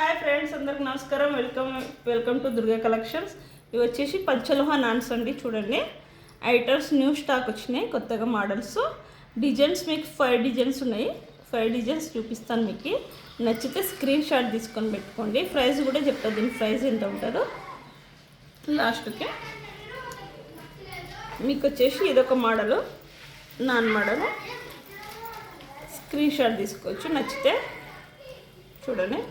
Hi friends, అందరికి నమస్కారం. Welcome to Durga collections. ఇవి వచ్చేసి పంచలోహ నాన్స్ అండి. చూడండి, ఐటమ్స్ న్యూ స్టాక్ వచ్చినాయి, కొత్తగా మోడల్స్. డిజైన్స్ మీకు 5 డిజైన్స్ ఉన్నాయి. 5 డిజైన్స్ చూపిస్తాను. మీకు నచ్చితే స్క్రీన్ షాట్ తీసుకొని పెట్టుకోండి. ప్రైస్ కూడా చెప్తాను, దీని ప్రైస్ ఎంత ఉంటుందో లాస్ట్కి. మీకు వచ్చేసి ఇదొక model, non model. Screen shot తీసుకోవచ్చు నచ్చితే. చూడండి,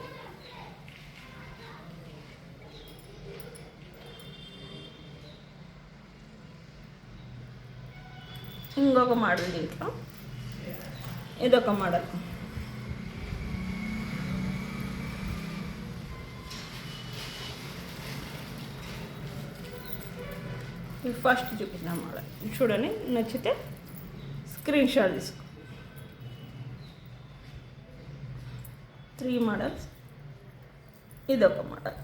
ఇంకొక మోడల్, దీంట్లో ఇదొక మోడల్. ఫస్ట్ చూపించిన మోడల్ చూడండి, నచ్చితే స్క్రీన్ షాట్ తీసుకో. 3 మోడల్స్, ఇదొక మోడల్.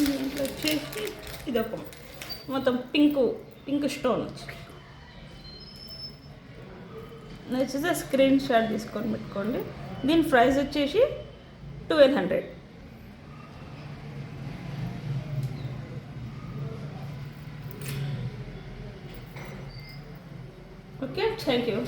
దీంట్లో వచ్చేసి ఇదొక మొత్తం పింక్ స్టోన్ వచ్చి నచ్చితే స్క్రీన్ షాట్ తీసుకొని పెట్టుకోండి. దీని ప్రైస్ వచ్చేసి 1200. Okay, thank you.